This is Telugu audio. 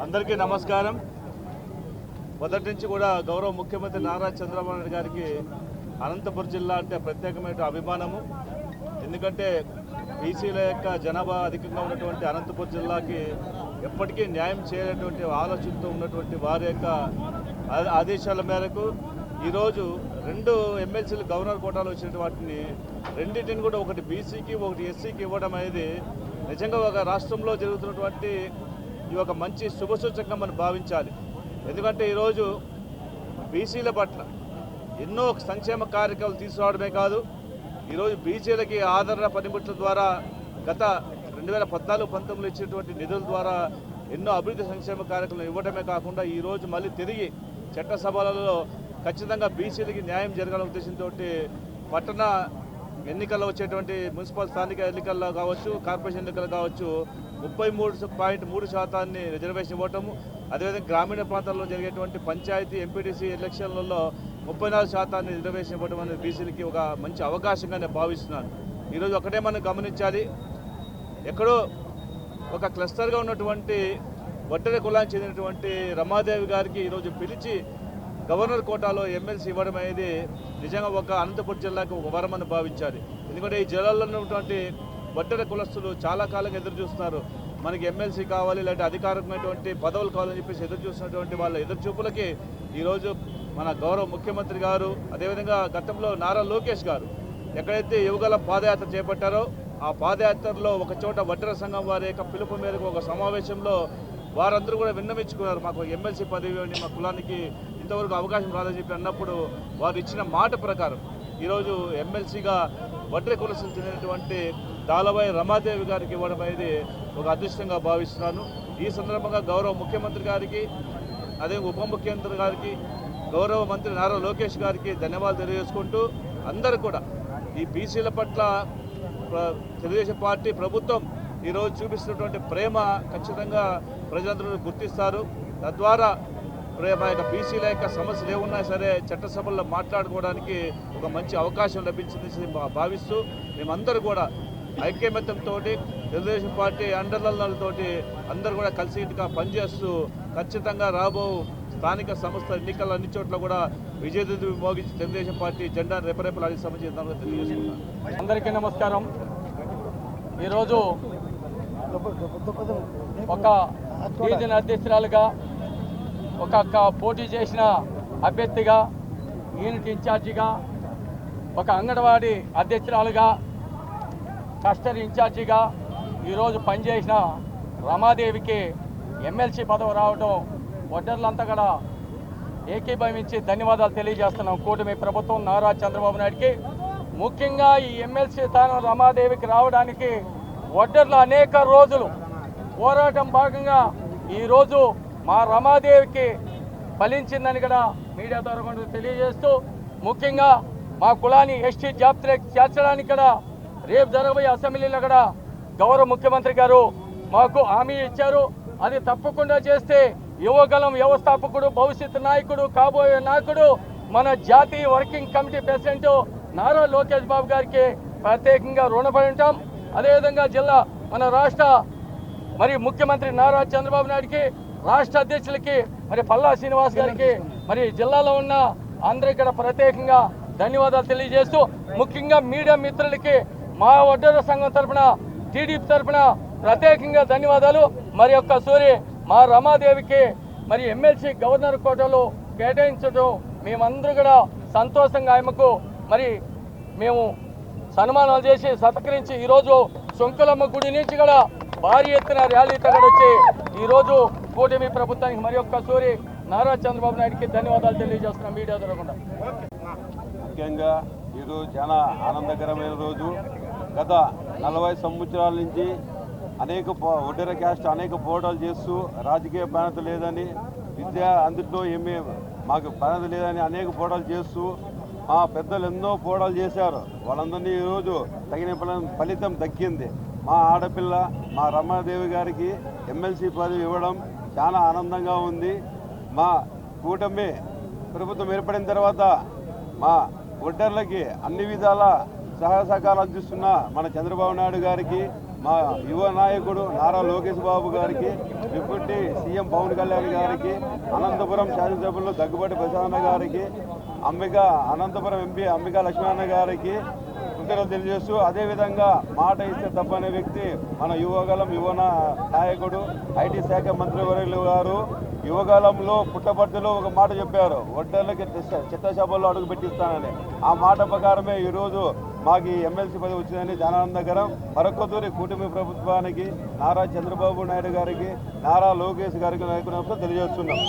అందరికీ నమస్కారం. మొదటి నుంచి కూడా గౌరవ ముఖ్యమంత్రి నారా చంద్రబాబు నాయుడు గారికి అనంతపురం జిల్లా అంటే ప్రత్యేకమైన అభిమానము. ఎందుకంటే బీసీల యొక్క జనాభా అధికంగా ఉన్నటువంటి అనంతపురం జిల్లాకి ఎప్పటికీ న్యాయం చేయనటువంటి ఆలోచనతో ఉన్నటువంటి వారి యొక్క ఆదేశాల మేరకు ఈరోజు 2 ఎమ్మెల్సీలు గవర్నర్ కోటాలో వచ్చిన వాటిని రెండింటిని కూడా ఒకటి బీసీకి ఒకటి ఎస్సీకి ఇవ్వడం అనేది నిజంగా ఒక రాష్ట్రంలో జరుగుతున్నటువంటి ఈ ఒక మంచి శుభసూచకంగా మనం భావించాలి. ఎందుకంటే ఈరోజు బీసీల పట్ల ఎన్నో సంక్షేమ కార్యక్రమాలు తీసుకురావడమే కాదు, ఈరోజు బీసీలకి ఆదరణ పనిముట్ల ద్వారా గత 2014-19 ఇచ్చినటువంటి నిధుల ద్వారా ఎన్నో అభివృద్ధి సంక్షేమ కార్యక్రమాలు ఇవ్వడమే కాకుండా ఈరోజు మళ్ళీ తిరిగి చట్టసభలలో ఖచ్చితంగా బీసీలకి న్యాయం జరగాలనే ఉద్దేశంతో పట్టణ ఎన్నికల్లో వచ్చేటువంటి మున్సిపల్ స్థానిక ఎన్నికల్లో కావచ్చు, కార్పొరేషన్ ఎన్నికలు కావచ్చు 33.3% రిజర్వేషన్ ఇవ్వటము, అదేవిధంగా గ్రామీణ ప్రాంతాల్లో జరిగేటువంటి పంచాయతీ ఎంపీటీసీ ఎలక్షన్లలో 34% రిజర్వేషన్ ఇవ్వడం అనేది బీసీలకి ఒక మంచి అవకాశంగా నేను భావిస్తున్నాను. ఈరోజు ఒకటే మనం గమనించాలి, ఎక్కడో ఒక క్లస్టర్గా ఉన్నటువంటి వడ్డెర కులానికి చెందినటువంటి రమాదేవి గారికి ఈరోజు పిలిచి గవర్నర్ కోటాలో ఎమ్మెల్సీ ఇవ్వడం అనేది నిజంగా ఒక అనంతపురం జిల్లాకు ఒక వరమని భావించాలి. ఎందుకంటే ఈ జిల్లాలో ఉన్నటువంటి వడ్డెర కులస్తులు చాలా కాలంగా ఎదురు చూస్తున్నారు, మనకి ఎమ్మెల్సీ కావాలి, లేదంటే అధికారికమైనటువంటి పదవులు కావాలని చెప్పేసి ఎదురు చూస్తున్నటువంటి వాళ్ళ ఎదురుచూపులకి ఈరోజు మన గౌరవ ముఖ్యమంత్రి గారు, అదేవిధంగా గతంలో నారా లోకేష్ గారు ఎక్కడైతే యువగల పాదయాత్ర చేపట్టారో ఆ పాదయాత్రలో ఒక చోట వడ్డెర సంఘం వారి యొక్క పిలుపు మేరకు ఒక సమావేశంలో వారందరూ కూడా విన్నవించుకున్నారు, మాకు ఎమ్మెల్సీ పదవి అని మా కులానికి ఇంతవరకు అవకాశం రాదని చెప్పి అన్నప్పుడు వారు ఇచ్చిన మాట ప్రకారం ఈరోజు ఎమ్మెల్సీగా వడ్డెర కులస్తులు చెందినటువంటి దాలవాయి రమాదేవి గారికి ఇవ్వడం అనేది ఒక అదృష్టంగా భావిస్తున్నాను. ఈ సందర్భంగా గౌరవ ముఖ్యమంత్రి గారికి, అదే ఉప ముఖ్యమంత్రి గారికి, గౌరవ మంత్రి నారా లోకేష్ గారికి ధన్యవాదాలు తెలియజేసుకుంటూ అందరూ కూడా ఈ బీసీల పట్ల తెలుగుదేశం పార్టీ ప్రభుత్వం ఈరోజు చూపిస్తున్నటువంటి ప్రేమ ఖచ్చితంగా ప్రజలందరూ గుర్తిస్తారు. తద్వారా మా యొక్క బీసీల యొక్క సమస్యలు ఏమున్నా సరే చట్టసభల్లో మాట్లాడుకోవడానికి ఒక మంచి అవకాశం లభించింది భావిస్తూ మేమందరూ కూడా ఐక్యమత్యంతో తెలుగుదేశం పార్టీ అండర్లతో అందరూ కూడా కలిసిగా పనిచేస్తూ ఖచ్చితంగా రాబో స్థానిక సంస్థ ఎన్నికల అన్ని చోట్ల కూడా విజయదుందు మోగించి తెలుగుదేశం పార్టీ జెండా రెపరెపలాడి సంబంధించి తెలియజేసుకున్నాను. అందరికీ నమస్కారం. ఈరోజు ఒక డివిజన్ అధ్యక్షురాలుగా, ఒక పోటీ చేసిన అభ్యర్థిగా, యూనిట్ ఇన్ఛార్జిగా, ఒక అంగన్వాడీ అధ్యక్షురాలుగా, క్లస్టర్ ఇన్ఛార్జిగా ఈరోజు పనిచేసిన రమాదేవికి ఎమ్మెల్సీ పదవి రావడం వడ్డర్లంతా కూడా ఏకీభవించి ధన్యవాదాలు తెలియజేస్తున్నాం కూటమి ప్రభుత్వం నారా చంద్రబాబు నాయుడికి. ముఖ్యంగా ఈ ఎమ్మెల్సీ స్థానం రమాదేవికి రావడానికి వడ్డర్లు అనేక రోజులు పోరాటం భాగంగా ఈరోజు మా రమాదేవికి ఫలించిందని కూడా మీడియా ద్వారా కూడా తెలియజేస్తూ, ముఖ్యంగా మా కులాన్ని ఎస్టీ జాబితాలోకి చేర్చడానికి కూడా రేపు జరగబోయే అసెంబ్లీలో కూడా గౌరవ ముఖ్యమంత్రి గారు మాకు హామీ ఇచ్చారు. అది తప్పకుండా చేస్తే యువగలం వ్యవస్థాపకుడు, భవిష్యత్తు నాయకుడు, కాబోయే నాయకుడు, మన జాతీయ working committee president Nara Lokesh Babu గారికి ప్రత్యేకంగా రుణపడి ఉంటాం. అదేవిధంగా జిల్లా మన రాష్ట్ర ముఖ్యమంత్రి నారా చంద్రబాబు నాయుడికి, రాష్ట్ర అధ్యక్షులకి పల్లా శ్రీనివాస్ గారికి, జిల్లాలో ఉన్న అందరికీ కూడా ప్రత్యేకంగా ధన్యవాదాలు తెలియజేస్తూ, ముఖ్యంగా మీడియా మిత్రులకి మా వడ్డెర సంఘం తరఫున, టీడీపీ తరఫున ప్రత్యేకంగా ధన్యవాదాలు. ఒక్కసారి మా రమాదేవికి ఎమ్మెల్సీ గవర్నర్ కోటాలో కేటాయించడం మేమందరూ కూడా సంతోషంగా ఆమెకు మేము సన్మానాలు చేసి సత్కరించి ఈరోజు శంకులమ్మ గుడి నుంచి కూడా భారీ ఎత్తున ర్యాలీతో కూడా వచ్చి ఈరోజు కూటమి ప్రభుత్వానికి ఒక్కసారి నారా చంద్రబాబు నాయుడికి ధన్యవాదాలు తెలియజేస్తున్నాం మీడియా ద్వారా. ముఖ్యంగా ఈరోజు చాలా ఆనందకరమైన రోజు. గత 40 సంవత్సరాల నుంచి అనేక వడ్డెర క్యాస్ట్ అనేక పోరాటాలు చేస్తూ రాజకీయ ప్రాణత లేదని, విద్య అందుట్లో మాకు ప్రాణత లేదని అనేక పోరాటాలు చేస్తూ మా పెద్దలు ఎన్నో పోరాటాలు చేశారు. వాళ్ళందరినీ ఈరోజు తగిన ఫలితం దక్కింది. మా ఆడపిల్ల మా రమాదేవి గారికి ఎమ్మెల్సీ పదవి ఇవ్వడం చాలా ఆనందంగా ఉంది. మా కూటమి ప్రభుత్వం ఏర్పడిన తర్వాత మా వడ్డర్లకి అన్ని విధాల సహాయ సహకారాలు అందిస్తున్న మన చంద్రబాబు నాయుడు గారికి, మా యువ నాయకుడు నారా లోకేష్ బాబు గారికి, డిప్యూటీ సీఎం పవన్ కళ్యాణ్ గారికి, అనంతపురం శాసనసభ్యులు దగ్గుబాటి ప్రసాద్ గారికి, అనంతపురం ఎంపీ అంబికా లక్ష్మణ గారికి కృతజ్ఞతలు తెలియజేస్తూ, అదేవిధంగా మాట ఇస్తే తప్పనే వ్యక్తి మన యువ నాయకుడు ఐటీ శాఖ మంత్రివర్యులు గారు యువకాలంలో పుట్టపర్తిలో ఒక మాట చెప్పారు, ఒడ్డర్లకి చిత్తసభల్లో అడుగు పెట్టిస్తానని. ఆ మాట ప్రకారమే ఈరోజు మాకు ఈ ఎమ్మెల్సీ పదవి వచ్చిందని ఆనందకరం. మరొకతూరి కూటమి ప్రభుత్వానికి, నారా చంద్రబాబు నాయుడు గారికి, నారా లోకేష్ గారికి నాయకులు తెలియజేస్తున్నాం.